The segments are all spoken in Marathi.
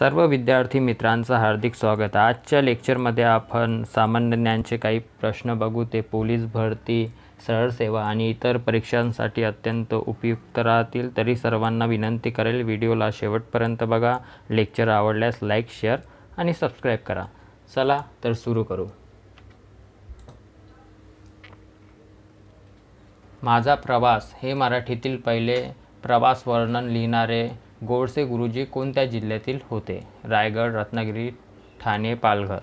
सर्व विद्यार्थी मित्रांचं हार्दिक स्वागत. आजच्या लेक्चरमध्ये आपण सामान्य ज्ञानचे काही प्रश्न बघू. ते पोलीस भरती, सरळ सेवा आणि इतर परीक्षांसाठी अत्यंत उपयुक्त राहतील. तरी सर्वांना विनंती करेल, व्हिडिओला शेवटपर्यंत बघा. लेक्चर आवडल्यास लाईक, शेअर आणि सबस्क्राईब करा. चला तर सुरू करू. माझा प्रवास हे मराठीतील पहिले प्रवास वर्णन लिहिणारे गोडसे गुरुजी कोणत्या जिल्ह्यातील होते? रायगड, रत्नागिरी, ठाणे, पालघर.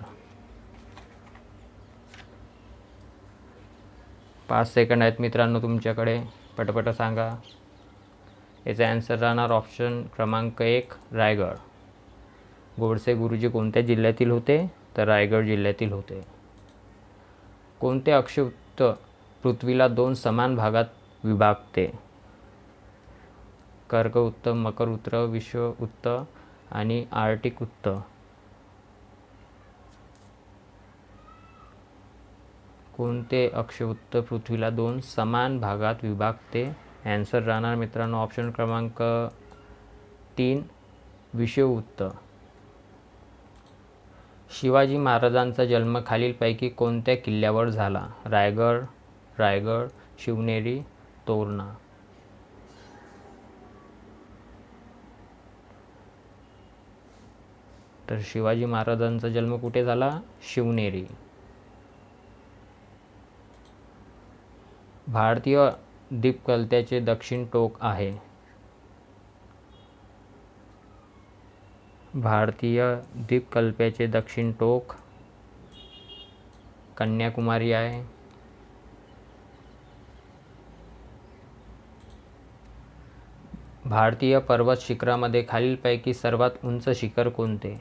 5 सेकंड आहेत मित्रांनो तुमच्याकडे, पटपट सांगा. याचा आन्सर राहणार ऑप्शन क्रमांक 1 रायगड. गोडसे गुरुजी कोणत्या जिल्ह्यातील होते? तर रायगड जिल्ह्यातील होते. कोणते अक्षवृत्त पृथ्वीला 2 समान भागात विभागते? कर्कवृत्त, मकरवृत्त, विषुववृत्त आणि आर्क्टिक वृत्त. कोणते अक्षवृत्त पृथ्वीला 2 समान भागात विभागते? आन्सर राहणार मित्रांनो ऑप्शन क्रमांक 3 विषुववृत्त. शिवाजी महाराजांचा जन्म खालीलपैकी कोणत्या किल्ल्यावर झाला? रायगड, शिवनेरी, तोरणा. तर शिवाजी महाराजांचा जन्म कुठे झाला? शिवनेरी. भारतीय द्वीपकल्पाचे दक्षिण टोक आहे? भारतीय द्वीपकल्पाचे दक्षिण टोक कन्याकुमारी आहे. भारतीय पर्वत शिखरामध्ये खालीलपैकी सर्वात उंच शिखर कोणते?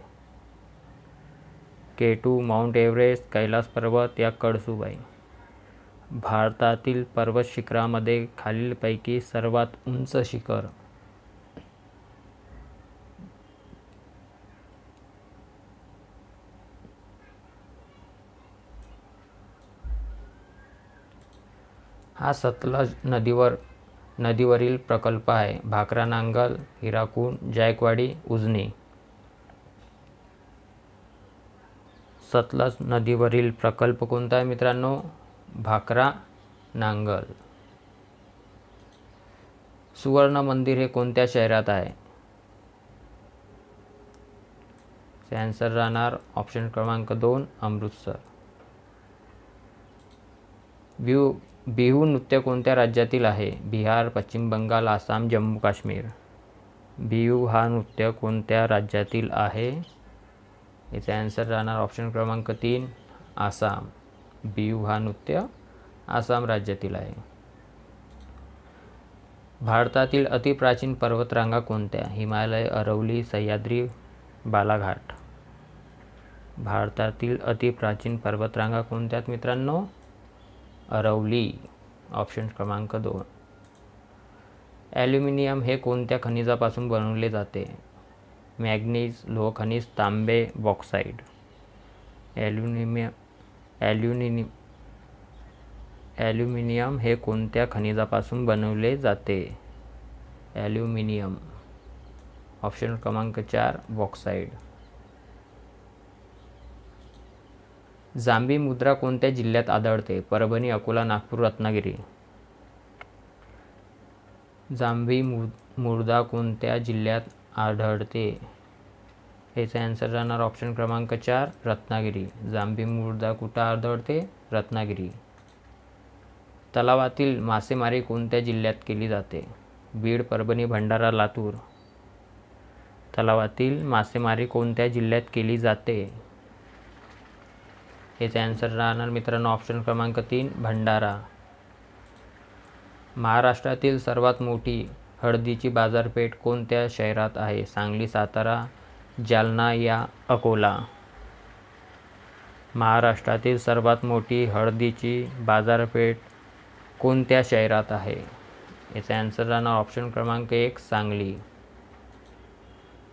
K2, माउंट एव्हरेस्ट, कैलास पर्वत या कळसुबाई. भारतातील पर्वत शिखरामध्ये खालीलपैकी सर्वात उंच शिखर हा सतलज नदीवरील प्रकल्प आहे. भाकरा, नांगल, हिराकूड, जायकवाडी, उजनी. सतलज नदीवरील प्रकल्प कोणता आहे मित्रांनो? भाकरा, नांगल. सुवर्ण मंदिर हे कोणत्या शहरात आहे? आन्सर राहणार ऑप्शन क्रमांक 2 अमृतसर. बिहू नृत्य कोणत्या राज्यातील आहे? बिहार, पश्चिम बंगाल, आसाम, जम्मू काश्मीर. बिहू हा नृत्य कोणत्या राज्यातील आहे? याचा आन्सर राहणार ऑप्शन क्रमांक 3 आसाम. बिहू हा नृत्य आसाम राज्यातील आहे. भारतातील अतिप्राचीन पर्वतरांगा कोणत्या? हिमालय, अरवली, सह्याद्री, बालाघाट. भारतातील अतिप्राचीन पर्वतरांगा कोणत्या मित्रांनो? अरवली. ऑप्शन क्रमांक 2. ॲल्युमिनियम हे कोणत्या खनिजापासून बनवले जाते? मॅंगनीज, लोह खनिज, तांबे, बॉक्साईट. ॲल्युमिनियम हे कोणत्या खनिजापासून बनवले जाते? ॲल्युमिनियम. ऑप्शन क्रमांक 4 बॉक्साईट. जांभी मुद्रा कोणत्या जिल्ह्यात आढळते? परभणी, अकोला, नागपूर, रत्नागिरी. जांभी मुद्रा कोणत्या जिल्ह्यात आढळते? याचा आन्सर राहणार ऑप्शन क्रमांक 4 रत्नागिरी. जांभी मुद्रा कुठं आढळते? रत्नागिरी. तलावातील मासेमारी कोणत्या जिल्ह्यात केली जाते? बीड, परभणी, भंडारा, लातूर. तलावातील मासेमारी कोणत्या जिल्ह्यात केली जाते? याचा आन्सर राहणार मित्रांनो ऑप्शन क्रमांक 3 भंडारा. महाराष्ट्रातील सर्वात मोठी हळदीची बाजारपेठ कोणत्या शहरात आहे? सांगली, सातारा, जालना या अकोला. महाराष्ट्रातील सर्वात मोठी हळदीची बाजारपेठ कोणत्या शहरात आहे? याचा आन्सर राहणार ऑप्शन क्रमांक 1 सांगली.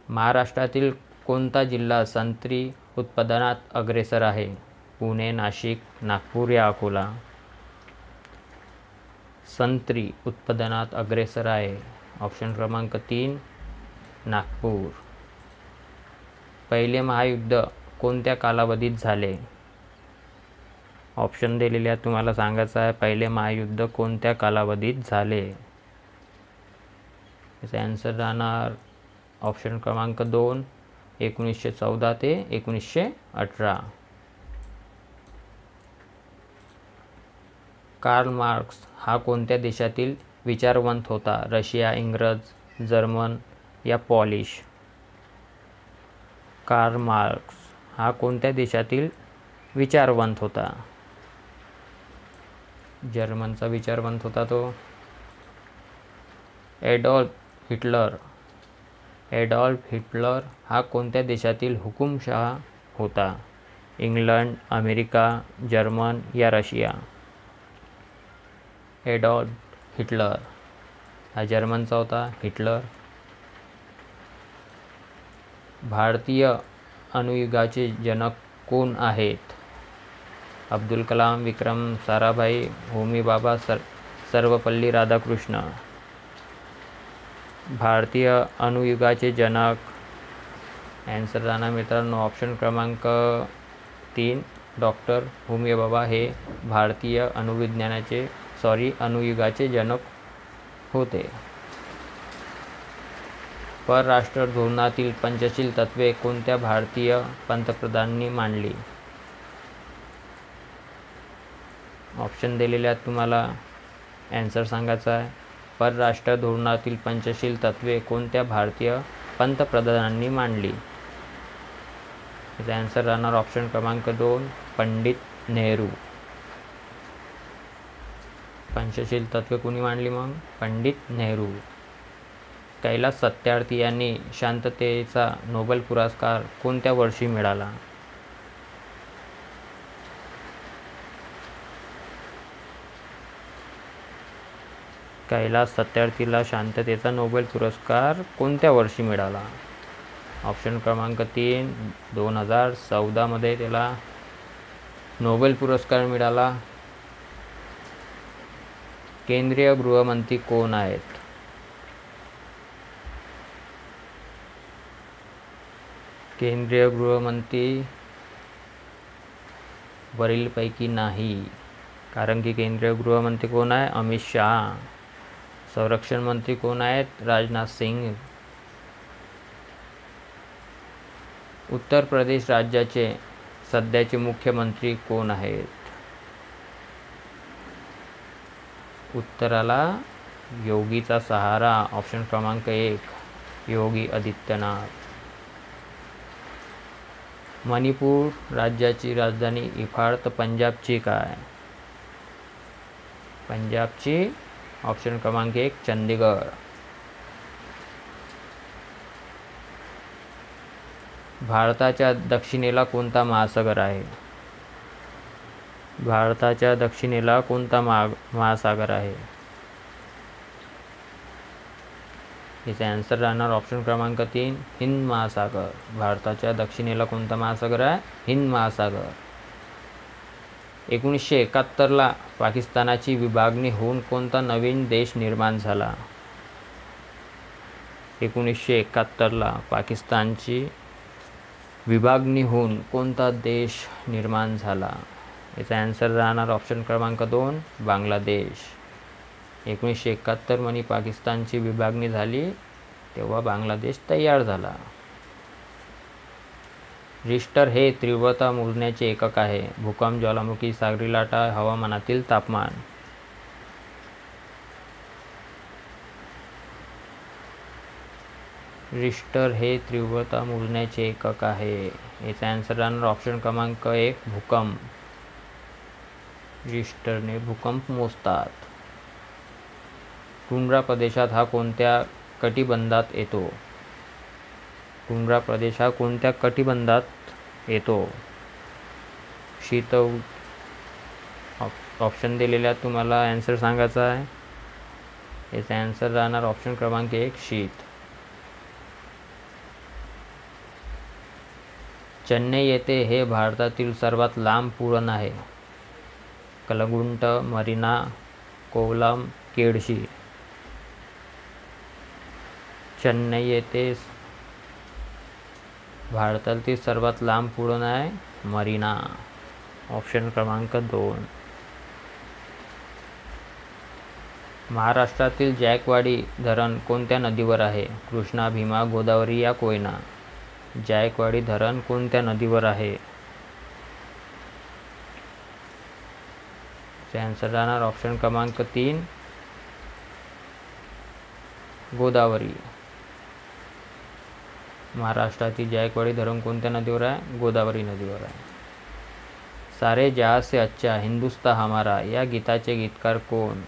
महाराष्ट्रातील कोणता जिल्हा संत्री उत्पादनात अग्रेसर आहे? पुणे, नाशिक, नागपूर या अकोला. संत्री उत्पादनात अग्रेसर आहे. ऑप्शन क्रमांक 3 नागपूर. पहिले महायुद्ध कोणत्या कालावधीत झाले? ऑप्शन दिलेले आहेत, तुम्हाला सांगायचं आहे पहिले महायुद्ध कोणत्या कालावधीत झाले. याचा आन्सर राहणार ऑप्शन क्रमांक 2, 1914 ते 1918. कार्ल मार्क्स हा कोणत्या देशातील विचारवंत होता? रशिया, इंग्रज, जर्मन या पॉलिश? कार्ल मार्क्स हा कोणत्या देशातील विचारवंत होता? जर्मनचा विचारवंत होता तो. ॲडॉल्फ हिटलर हा कोणत्या देशातील हुकुमशहा होता? इंग्लंड, अमेरिका, जर्मन या रशिया? ॲडॉल्फ हिटलर हा जर्मनचा होता. हिटलर. भारतीय अणुयुगाचे जनक कोण आहेत? अब्दुल कलाम, विक्रम साराभाई, होमी बाबा, सर्वपल्ली राधाकृष्ण? भारतीय अणुयुगाचे जनक आन्सर राहणार मित्रांनो ऑप्शन क्रमांक 3, डॉक्टर होमी बाबा हे भारतीय अणुयुगाचे जनक होते. परराष्ट्र धोरणातील पंचशील तत्त्वे कोणत्या भारतीय पंतप्रधानांनी मांडली? ऑप्शन दिलेले आहेत, तुम्हाला आन्सर सांगायचा आहे. परराष्ट्र धोरणातील पंचशील तत्त्वे कोणत्या भारतीय पंतप्रधानांनी मांडली? याचा आन्सर राहणार ऑप्शन क्रमांक 2, पंडित नेहरू. पंचशील तत्त्वे कोणी मांडली मग? पंडित नेहरू. कैलास सत्यार्थी यांनी शांततेचा नोबेल पुरस्कार कोणत्या वर्षी मिळाला? कैलास सत्यार्थीला शांततेचा नोबेल पुरस्कार कोणत्या वर्षी मिळाला? ऑप्शन क्रमांक 3, 2014 मध्ये त्याला नोबेल पुरस्कार मिळाला. केंद्रीय गृहमंत्री कोण आहेत? केंद्रीय गृहमंत्री वरीलपैकी नाही, कारण की केंद्रीय गृहमंत्री कोण आहे? अमित शहा. संरक्षण मंत्री कोण आहेत? राजनाथ सिंग. उत्तर प्रदेश राज्याचे सध्याचे मुख्यमंत्री कोण आहेत? उत्तराला योगीचा सहारा. ऑप्शन क्रमांक 1, योगी आदित्यनाथ. मणिपूर राज्याची राजधानी इम्फाळ तर पंजाबची काय? पंजाबची ऑप्शन क्रमांक 1, चंदीगड. भारताच्या दक्षिणेला कोणता महासागर आहे? भारताच्या दक्षिणेला कोणता महासागर आहे? याचा आन्सर राहणार ऑप्शन क्रमांक 3, हिंद महासागर. भारताच्या दक्षिणेला कोणता महासागर आहे? हिंद महासागर. 1971ला पाकिस्तानाची विभागणी होऊन कोणता नवीन देश निर्माण झाला? 1971ला पाकिस्तानची विभागणी होऊन कोणता देश निर्माण झाला? याचा आन्सर राहणार ऑप्शन क्रमांक 2, बांगलादेश. 1971 मध्ये पाकिस्तानची विभागणी झाली तेव्हा बांगलादेश तयार झाला. रिश्टर हे तीव्रता मोजण्याचे एकक आहे. भूकंप, ज्वालामुखी, सागरी लाटा, हवामानातील तापमान? रिश्टर हे तीव्रता मोजण्याचे एकक आहे. याचा आन्सर राहणार ऑप्शन क्रमांक 1, भूकंप. रिश्टरने भूकंप मोजतात. टुंड्रा प्रदेशात हा कोणत्या कटिबंधात येतो? टुंड्रा प्रदेश हा कोणत्या कटिबंधात येतो? शीत. ऑप्शन दिलेले आहेत, तुम्हाला आन्सर सांगायचा आहे. याचा आन्सर राहणार ऑप्शन क्रमांक 1, शीत. चेन्नई येथे हे भारतातील सर्वात लांब पुळण आहे. कलगुंट, मरीना, कोवलम, केळशी? चेन्नई येथे भारतातील सर्वात लांब पूल आहे मरीना, ऑप्शन क्रमांक 2. महाराष्ट्रातील जायकवाडी धरण कोणत्या नदीवर आहे? कृष्णा, भीमा, गोदावरी या कोयना? जायकवाडी धरण कोणत्या नदीवर आहे? आन्सर राहणार ऑप्शन क्रमांक 3 गोदावरी. महाराष्ट्रातील जायकवाडी धरण कोणत्या नदीवर आहे? गोदावरी नदीवर आहे. सारे जहां से अच्छा हिंदुस्तान हमारा या गीताचे गीतकार कोण?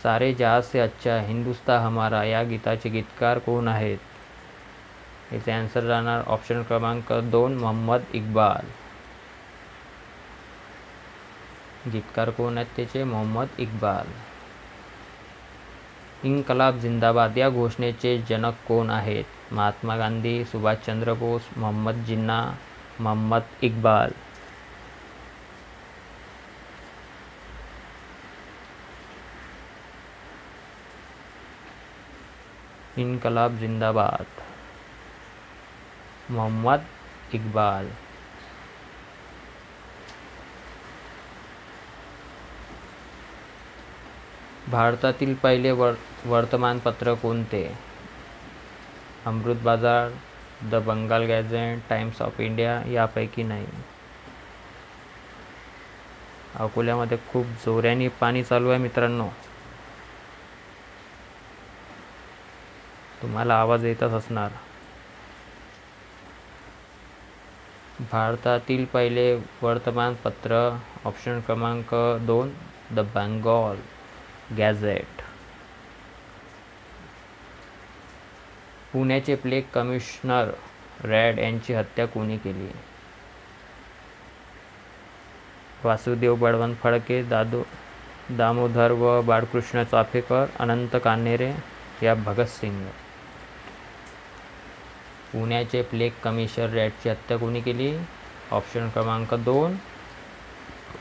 सारे जहां से अच्छा हिंदुस्तान हमारा या गीताचे गीतकार कोण आहेत? याचे आन्सर राहणार ऑप्शन क्रमांक 2 मोहम्मद इक्बाल. गीतकार कोण आहेत त्याचे? मोहम्मद इक्बाल. इन्कलाब जिंदाबाद या घोषणेचे जनक कोण आहेत? महात्मा गांधी, सुभाषचंद्र बोस, मोहम्मद जिन्ना, मोहम्मद इक्बाल? इन्कलाब जिंदाबाद, मोहम्मद इक्बाल. भारतातील पहिले वर्तमानपत्र कोणते? Amrit Bazar, the Bengal gazette, Times of India यापैकी नाही. अकोल्यामध्ये खूप जोराने पाणी चालू आहे मित्रांनो, तुम्हाला आवाज येतच असणार. भारतातील पहिले वर्तमानपत्र ऑप्शन क्रमांक 2 द बंगाल गॅझेट. पुण्याचे प्लेग कमिशनर रॅड यांची हत्या कोणी केली? वासुदेव बळवंत फडके, दामोदर व बाळकृष्ण चाफेकर, अनंत कान्हेरे या भगतसिंग? पुण्याचे प्लेग कमिशनर रॅडची हत्या कोणी केली? ऑप्शन क्रमांक 2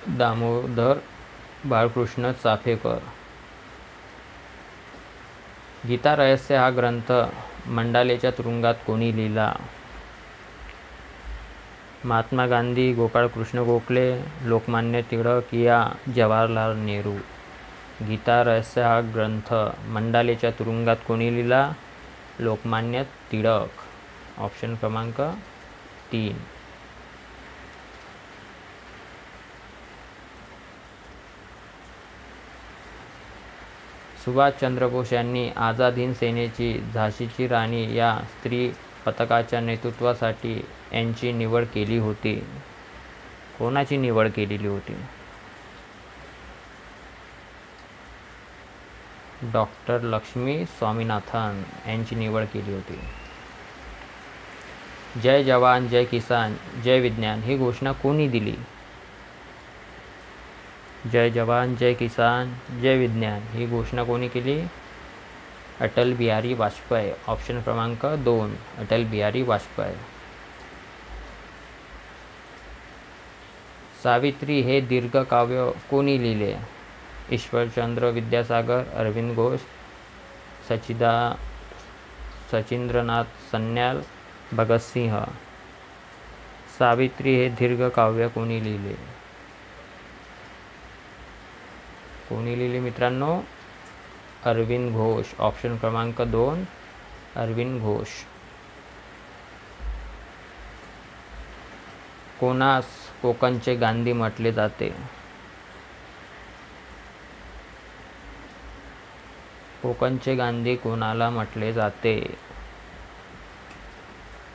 दामोदर बाळकृष्ण चाफेकर. गीता रहस्य हा ग्रंथ मंडालेच्या तुरुंगात कोणी लिहिला? महात्मा गांधी, गोपाळकृष्ण गोखले, लोकमान्य टिळक या जवाहरलाल नेहरू? गीता रहस्य हा ग्रंथ मंडालेच्या तुरुंगात कोणी लिहिला? लोकमान्य टिळक. ऑप्शन क्रमांक 3. सुभाषचंद्र बोस यांनी आझाद हिंद सेनेची झाशीची राणी या स्त्री पथकाच्या नेतृत्वासाठी यांची निवड केली होती. कोणाची निवड केलेली होती? डॉक्टर लक्ष्मी स्वामीनाथन यांची निवड केली होती. जय जवान, जय किसान, जय विज्ञान ही घोषणा कोणी दिली? जय जवान, जय किसान, जय विज्ञान ही घोषणा कोणी केली? अटल बिहारी वाजपेयी. ऑप्शन क्रमांक 2 अटल बिहारी वाजपेयी. सावित्री हे दीर्घकाव्य कोणी लिहिले? ईश्वरचंद्र विद्यासागर, अरविंद घोष, सचिंद्रनाथ सन्याल, भगतसिंह? सावित्री हे दीर्घकाव्य कोणी लिहिले? कोणी लिहिले मित्रांनो? अरविंद घोष. ऑप्शन क्रमांक 2 अरविंद घोष. कोणास कोकणचे गांधी म्हटले जाते? कोकणचे गांधी कोणाला म्हटले जाते?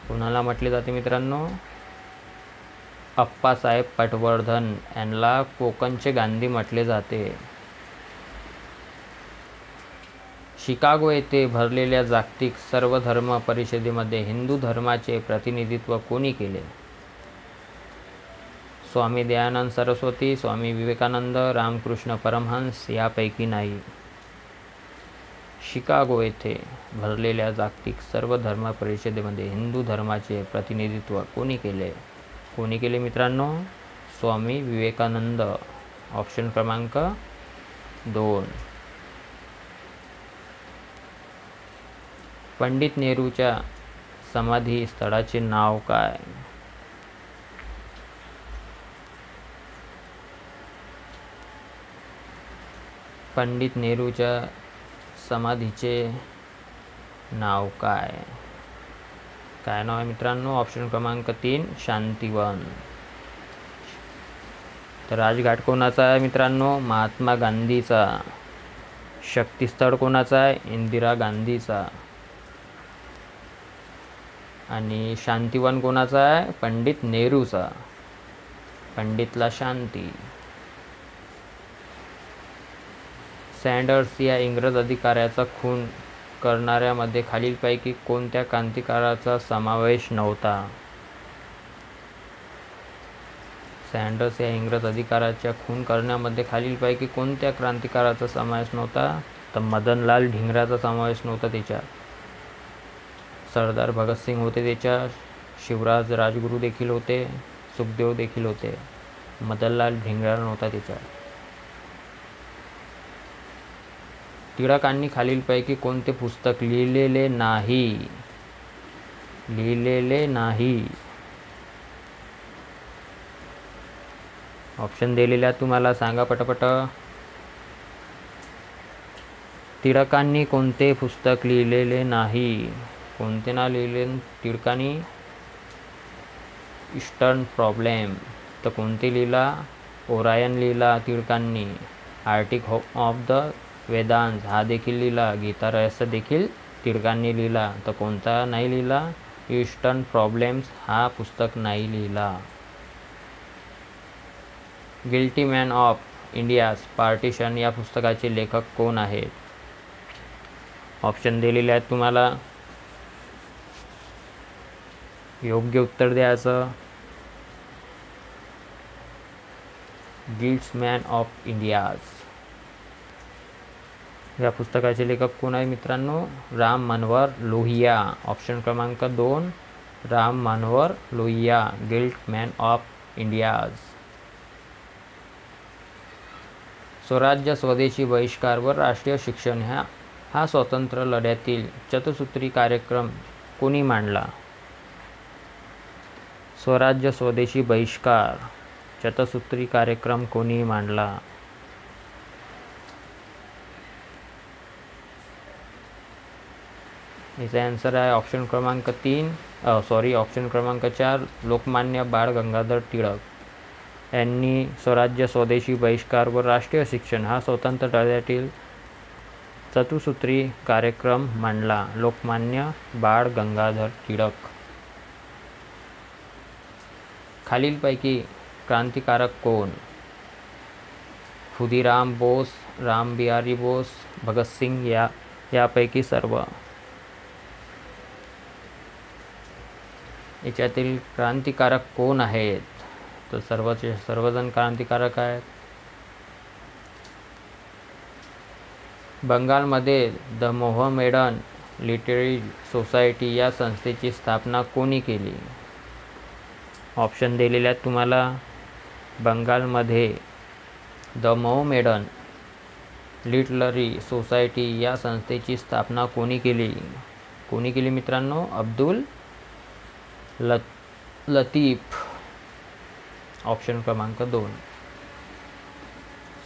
कोणाला म्हटले जाते मित्रांनो? अप्पासाहेब पटवर्धन यांना कोकणचे गांधी म्हटले जाते. शिकागो येथे भरलेल्या जागतिक सर्वधर्म परिषदेमध्ये हिंदू धर्माचे प्रतिनिधित्व कोणी केले? स्वामी दयानंद सरस्वती, स्वामी विवेकानंद, रामकृष्ण परमहंस यापैकी नाही. शिकागो येथे भरलेल्या जागतिक सर्वधर्म परिषदेमध्ये हिंदू धर्माचे प्रतिनिधित्व कोणी केले? कोणी केले मित्रांनो? स्वामी विवेकानंद. ऑप्शन क्रमांक 2. पंडित नेहरूच्या समाधी स्थळाचे नाव काय? पंडित नेहरूच्या समाधीचे नाव काय? काय नाव आहे मित्रांनो? ऑप्शन क्रमांक 3 शांतिवन. तर राजघाट कोणाचा आहे मित्रांनो? महात्मा गांधीचा. शक्तिस्थळ कोणाचा आहे? इंदिरा गांधीचा. आणि शांतिवन कोणाचा आहे? पंडित नेहरूचा. पंडितला शांती. सँडर्स या इंग्रज अधिकाऱ्याचा खून करणाऱ्यामध्ये खालीलपैकी कोणत्या क्रांतिकारकाचा समावेश नव्हता? सँडर्स या इंग्रज अधिकाऱ्याच्या खून करण्यामध्ये खालीलपैकी कोणत्या क्रांतिकारकाचा समावेश नव्हता? तर मदनलाल धिंगराचा समावेश नव्हता त्याच्यात. सरदार भगतसिंग होते त्याच्यात, शिवराज राजगुरू देखील होते, सुखदेव देखील होते. मदनलाल धिंगरा नव्हता त्याच्यात. टिळकांनी खालीलपैकी कोणते पुस्तक लिहिलेले नाही? लिहिलेले नाही. ऑप्शन दिलेल्या तुम्हाला, सांगा पटापट. टिळकांनी कोणते पुस्तक लिहिलेले नाही? कोणते ना लिहिले टिळकांनी? Eastern problem. तर कोणते लिहिला? ओरायन लिहिला टिळकांनी. आर्टिक ऑफ द वेदांत हा देखील लिहिला. गीता रहस्य देखील टिळकांनी लिहिला. तर कोणता नाही लिहिला? ईस्टर्न प्रॉब्लेम्स हा पुस्तक नाही लिहिला. Guilty man of India's partition या पुस्तकाचे लेखक कोण आहेत? ऑप्शन दिलेले आहेत तुम्हाला, योग्य उत्तर द्यायचं. गिल्ट्स मॅन ऑफ इंडियाज या पुस्तकाचे लेखक कोण आहे मित्रांनो? राम मनोहर लोहिया. ऑप्शन क्रमांक 2 Ram Manohar Lohia. Guilt man of India's. स्वराज्य स्वदेशी बहिष्कार व राष्ट्रीय शिक्षण हा स्वातंत्र्य लढ्यातील चतुसूत्री कार्यक्रम कोणी मांडला? स्वराज्य स्वदेशी बहिष्कार चतुसूत्री कार्यक्रम कोणी मांडला? याचा आन्सर आहे ऑप्शन क्रमांक 4 लोकमान्य बाळ गंगाधर टिळक यांनी स्वराज्य स्वदेशी बहिष्कार व राष्ट्रीय शिक्षण हा स्वतंत्र लढ्यातील चतुसूत्री कार्यक्रम मांडला. लोकमान्य बाळ गंगाधर टिळक. खालीलपैकी क्रांतिकारक कोण? खुदीराम बोस, रामबिहारी बोस, भगतसिंग यापैकी सर्व. याच्यातील क्रांतिकारक कोण आहेत? तर सर्वजण क्रांतिकारक आहेत. बंगालमध्ये द मोहमेडन लिटररी सोसायटी या संस्थेची स्थापना कोणी केली? ऑप्शन दिलेले आहेत तुम्हाला. बंगालमध्ये द मोहमेडन लिटररी सोसायटी या संस्थेची स्थापना कोणी केली? कोणी केली मित्रांनो? अब्दुल लतीफ. ऑप्शन क्रमांक 2.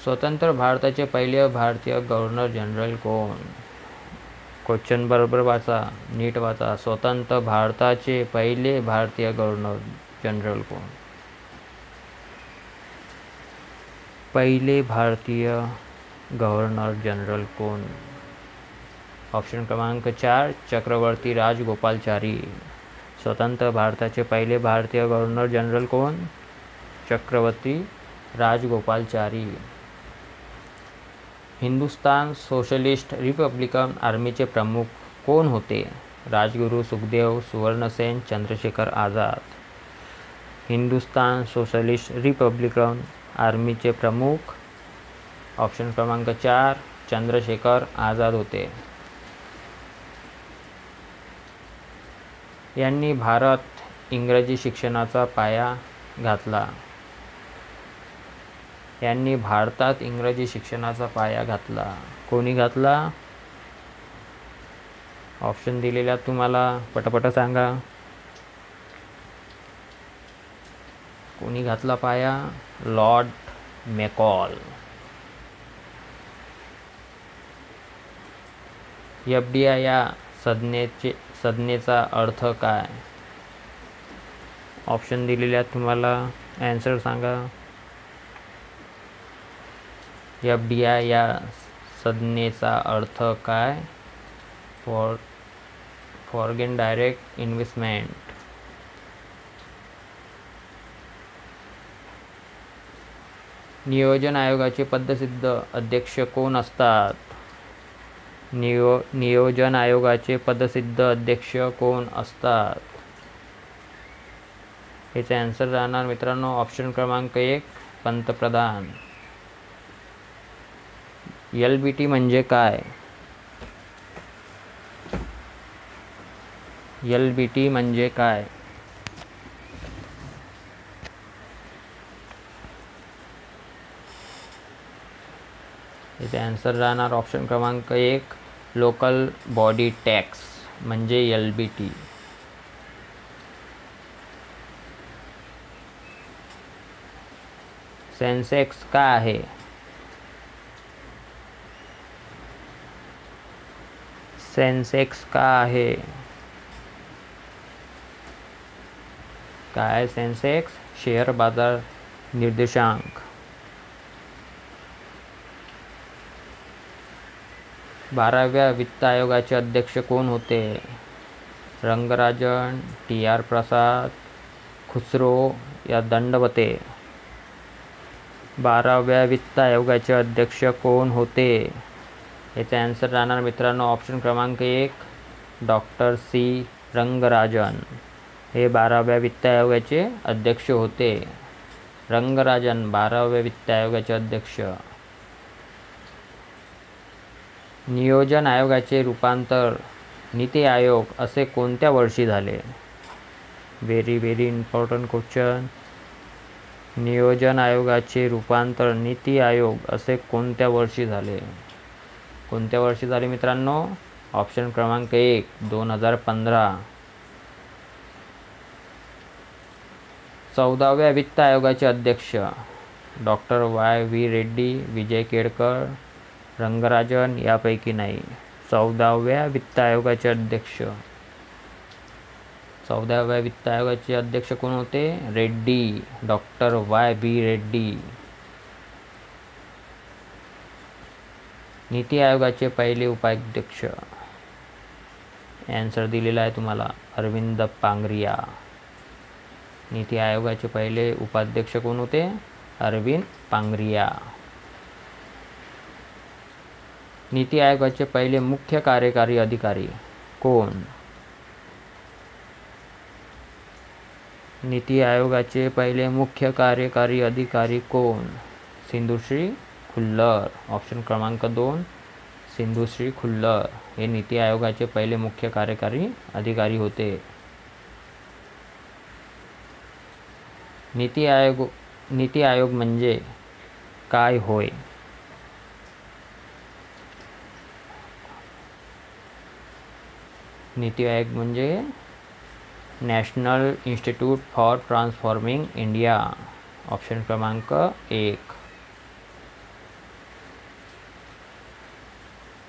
स्वतंत्र भारताचे पहिले भारतीय गव्हर्नर जनरल कोण? क्वेश्चन बरोबर वाचा, नीट वाचा. स्वतंत्र भारताचे पहिले भारतीय गव्हर्नर जनरल कोण? पहिले भारतीय गव्हर्नर जनरल कोण? ऑप्शन क्रमांक 4 चक्रवर्ती राजगोपालाचारी. स्वतंत्र भारताचे पहिले भारतीय गव्हर्नर जनरल कोण? चक्रवर्ती राजगोपालाचारी. हिंदुस्तान सोशलिस्ट रिपब्लिकन आर्मीचे प्रमुख कोण होते? राजगुरू, सुखदेव, सुवर्णसेन, चंद्रशेखर आझाद. हिंदुस्तान सोशलिस्ट रिपब्लिकन आर्मीचे प्रमुख ऑप्शन क्रमांक 4 चंद्रशेखर आझाद होते. यांनी भारत इंग्रजी शिक्षणाचा पाया घातला. यांनी भारतात इंग्रजी शिक्षणाचा पाया घातला. कोणी घातला? ऑप्शन दिलेल्या तुम्हाला पटापट सांगा. कोणी घातला पाया? लॉर्ड मॅकॉल. FDI या संज्ञेचा अर्थ काय? ऑप्शन दिलेल्या तुम्हाला ॲन्सर सांगा. FDI या संज्ञेचा अर्थ काय? Foreign direct investment. नियोजन आयोगाचे पदसिद्ध अध्यक्ष कोण असतात? नियोजन आयोगाचे पदसिद्ध अध्यक्ष कोण असतात? याचा आन्सर राहणार मित्रांनो ऑप्शन क्रमांक 1 पंतप्रधान. LBT म्हणजे काय? LBT म्हणजे काय? याचा आन्सर राहणार ऑप्शन क्रमांक 1 लोकल बॉडी टॅक्स म्हणजे LBT. सेन्सेक्स काय आहे? सेन्सेक्स काय आहे? काय सेन्सेक्स? शेअर बाजार निर्देशांक. 12व्या वित्त आयोगाचे अध्यक्ष कोण होते? रंगराजन, TR प्रसाद, खुसरो या दंडवते. 12व्या वित्त आयोगाचे अध्यक्ष कोण होते? याचा आन्सर राहणार मित्रांनो ऑप्शन क्रमांक 1 डॉक्टर C रंगराजन. हे 12व्या वित्त आयोगाचे अध्यक्ष होते. रंगराजन 12व्या वित्त आयोगाचे अध्यक्ष. नियोजन आयोगाचे रूपांतर नीती आयोग असे कोणत्या वर्षी झाले? Very important question. नियोजन आयोगाचे रूपांतर नीती आयोग असे कोणत्या वर्षी झाले? कोणत्या वर्षी झाले मित्रांनो? ऑप्शन क्रमांक 1 2015. 14व्या वित्त आयोगाचे अध्यक्ष डॉक्टर YV रेड्डी, विजय केळकर, रंगराजन यापैकी नाही. 14व्या वित्त आयोगाचे अध्यक्ष. 14व्या वित्त आयोगाचे अध्यक्ष कोण होते? Reddy, doctor YV Reddy. नीती आयोगाचे पहिले उपाध्यक्ष. ॲन्सर दिलेला आहे तुम्हाला अरविंद पांगरिया. नीती आयोगाचे पहिले उपाध्यक्ष कोण होते? अरविंद पांगरिया. नीती आयोगाचे पहिले मुख्य कार्यकारी अधिकारी कोण? नीती आयोगाचे पहिले मुख्य कार्यकारी अधिकारी कोण? सिंधुश्री खुल्लर. ऑप्शन क्रमांक 2 सिंधुश्री खुल्लर हे नीती आयोगाचे पहिले मुख्य कार्यकारी अधिकारी होते. नीती आयोग म्हणजे काय होय? नीती आयोग म्हणजे national institute for transforming India. Option क्रमांक 1.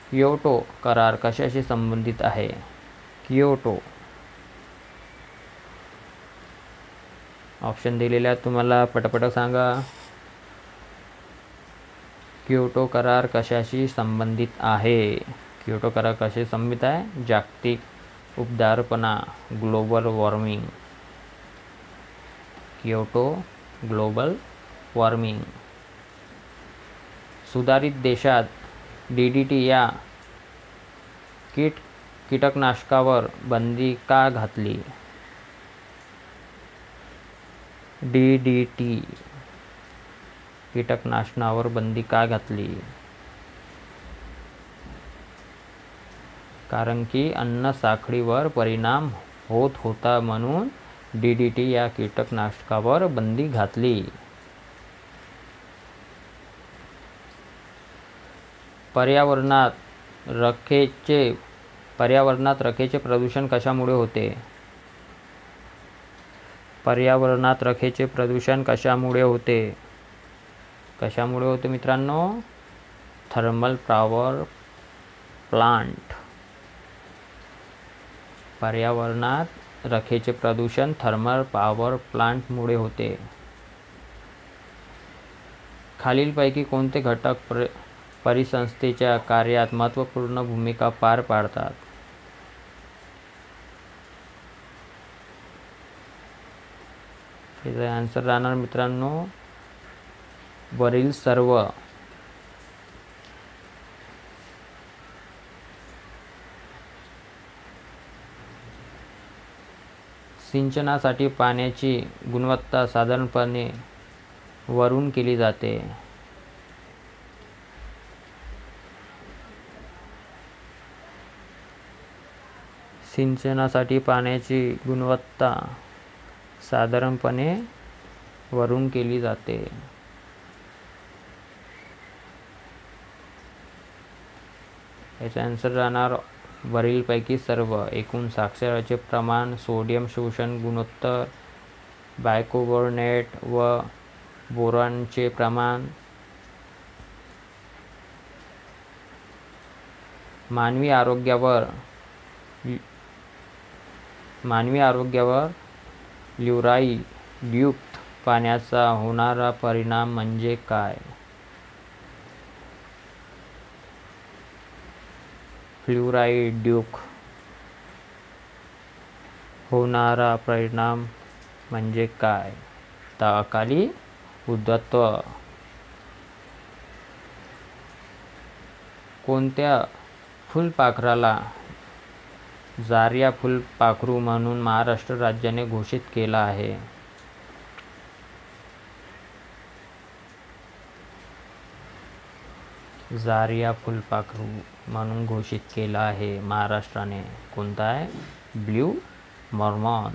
क्योटो करार कशाशी संबंधित आहे? क्योटो. ऑप्शन दिलेल्या तुम्हाला पटपट सांगा. क्योटो करार कशाशी संबंधित आहे? क्योटो करार कशाशी संबंधित आहे? जागतिक उबदारपणा, global warming. Kyoto global warming. सुधारित देशात DDT या कीटकनाशकावर बंदी का घातली? DDT कीटकनाशकावर बंदी का घातली? कारण की अन्न साखळीवर परिणाम होत होता म्हणून DDT या कीटकनाशकावर बंदी घातली. पर्यावरणात रखेचे पर्यावरणात राखेचे प्रदूषण कशामुळे होते? पर्यावरणात राखेचे प्रदूषण कशामुळे होते? कशामुळे होते मित्रांनो? Thermal power plant. पर्यावरणात राखेचे प्रदूषण थर्मल पॉवर प्लांटमुळे होते. खालीलपैकी कोणते घटक परिसंस्थेच्या कार्यात महत्त्वपूर्ण भूमिका पार पाडतात? याचा आन्सर राहणार मित्रांनो वरील सर्व. सिंचनासाठी पाण्याची गुणवत्ता साधारणपणे वरून केली जाते. सिंचनासाठी पाण्याची गुणवत्ता साधारणपणे वरून केली जाते. याचा आन्सर राहणार वरीलपैकी सर्व. एकूण साक्षरतेचे प्रमाण, सोडियम शोषण गुणोत्तर, बायकार्बोनेट व बोरॉनचे प्रमाण, मानवी आरोग्यावर फ्लोराईडयुक्त पाण्याचा होणारा परिणाम म्हणजे काय? फ्लोराईडयुक्त होणारा परिणाम म्हणजे काय? तर अकाली वृद्धत्व. कोणत्या फुलपाखराला जारिया फुलपाखरू म्हणून महाराष्ट्र राज्याने घोषित केला आहे? जारिया फुलपाखरू म्हणून घोषित केला आहे महाराष्ट्राने. कोणता आहे? Blue Mormon.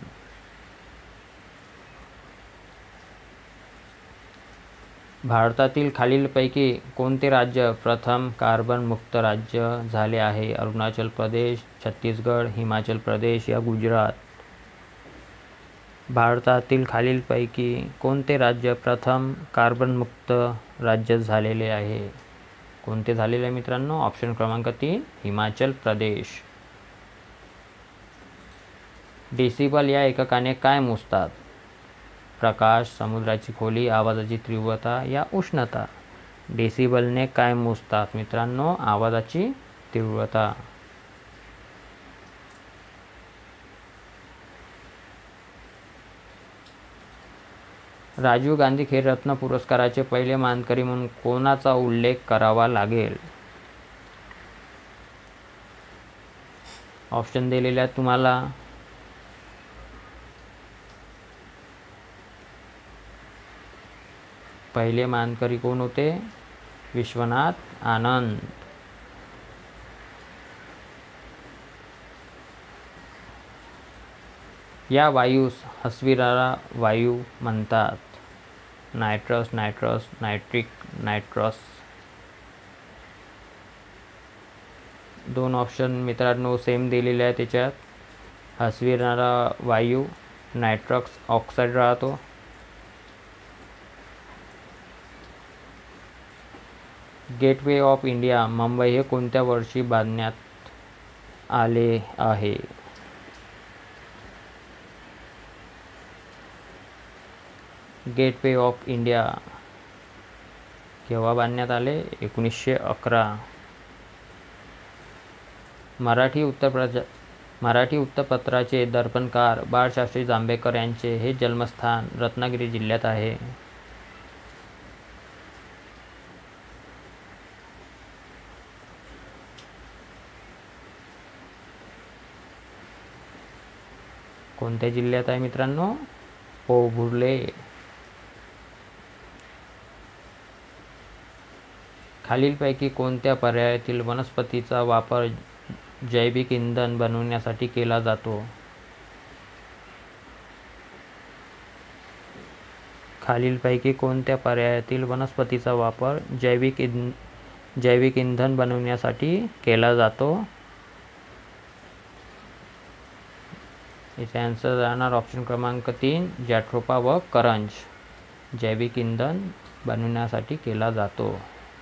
भारतातील खालीलपैकी कोणते राज्य प्रथम कार्बन मुक्त राज्य झाले आहे? अरुणाचल प्रदेश, छत्तीसगड, हिमाचल प्रदेश या गुजरात? भारतातील खालीलपैकी कोणते राज्य प्रथम कार्बन मुक्त राज्य झालेले आहे? कोणते झालेले आहे मित्रांनो? ऑप्शन क्रमांक 3 हिमाचल प्रदेश. डेसिबल या एककाने काय मोजतात? प्रकाश, समुद्राची खोली, आवाजाची तीव्रता या उष्णता? डेसिबलने काय मोजतात मित्रांनो? आवाजाची तीव्रता. राजीव गांधी खेलरत्न पुरस्काराचे पहिले मानकरी म्हणून कोणाचा उल्लेख करावा लागेल? ऑप्शन दिलेले आहेत तुम्हाला. पहिले मानकरी कोण होते? विश्वनाथ आनंद. या वायूस हसविणारा वायू म्हणतात? Nitrous, nitric, nitrous. 2 ऑप्शन मित्रांनो सेम दिलेले आहे त्याच्यात. हसविणारा वायू नायट्रस ऑक्साईड राहतो. गेटवे ऑफ इंडिया मुंबई हे कोणत्या वर्षी बांधण्यात आले आहे? गेटवे ऑफ इंडिया केव्हा बांधण्यात आले? 1911. मराठी वृत्तपत्राचे दर्पणकार बाळशास्त्री जांभेकर यांचे हे जन्मस्थान रत्नागिरी जिल्ह्यात आहे. कोणत्या जिल्ह्यात आहे मित्रांनो? पोहुर्ले. खालीलपैकी कोणत्या पर्यायातील वनस्पतीचा वापर जैविक इंधन बनवण्यासाठी केला जातो? खालीलपैकी कोणत्या पर्यायातील वनस्पतीचा वापर जैविक इंधन बनवण्यासाठी केला जातो? याचा आन्सर राहणार ऑप्शन क्रमांक 3 जॅट्रोफा व करंज. जैविक इंधन बनवण्यासाठी केला जातो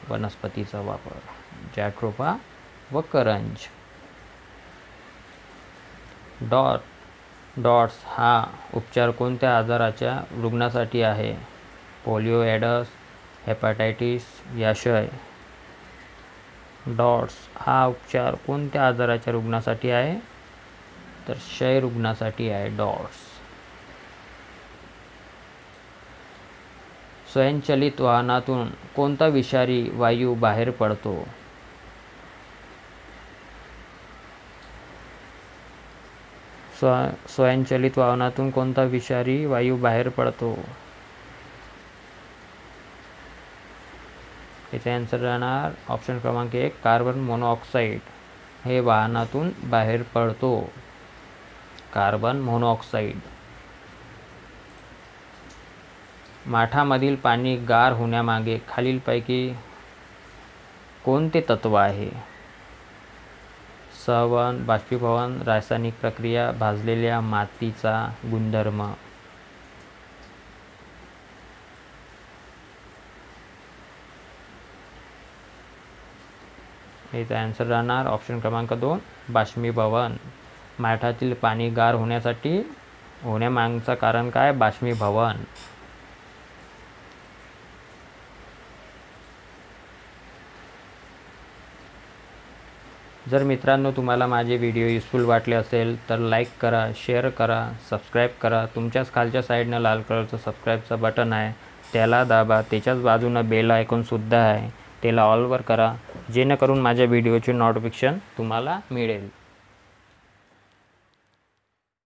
वनस्पतीचा वापर. जॅट्रोफा व करंज. डॉट्स हा उपचार कोणत्या आजाराच्या रुग्णासाठी आहे? पोलिओ, एड्स, हेपॅटायटिस या क्षय. डॉट्स हा उपचार कोणत्या आजाराच्या रुग्णासाठी आहे? तर क्षय रुग्णासाठी आहे डॉट्स. स्वयंचलित वाहनातून कोणता विषारी वायू बाहेर पडतो? स्वयंचलित वाहनातून कोणता विषारी वायू बाहेर पडतो? याचा आन्सर राहणार ऑप्शन क्रमांक 1 कार्बन मोनॉक्साईड. हे वाहनातून बाहेर पडतो. Carbon monoxide. माठामधील पाणी गार होण्यामागे खालीलपैकी कोणते तत्व आहे? संवहन, बाष्पीभवन, रासायनिक प्रक्रिया, भाजलेल्या मातीचा गुणधर्म. याचा आन्सर राहणार ऑप्शन क्रमांक 2 बाष्पीभवन. माठातील पाणी गार होण्यामागचं कारण काय? बाष्पीभवन. जर मित्रांनो तुम्हाला माझे व्हिडिओ युजफुल वाटले असेल तर लाईक करा, शेअर करा, सबस्क्राईब करा. तुमच्याच खालच्या साईडनं लाल कलरचं सबस्क्राईबचं बटन आहे, त्याला दाबा. त्याच्याच बाजूनं बेल आयकॉनसुद्धा आहे, त्याला ऑलवर करा, जेणेकरून माझ्या व्हिडिओचे नोटिफिकेशन तुम्हाला मिळेल.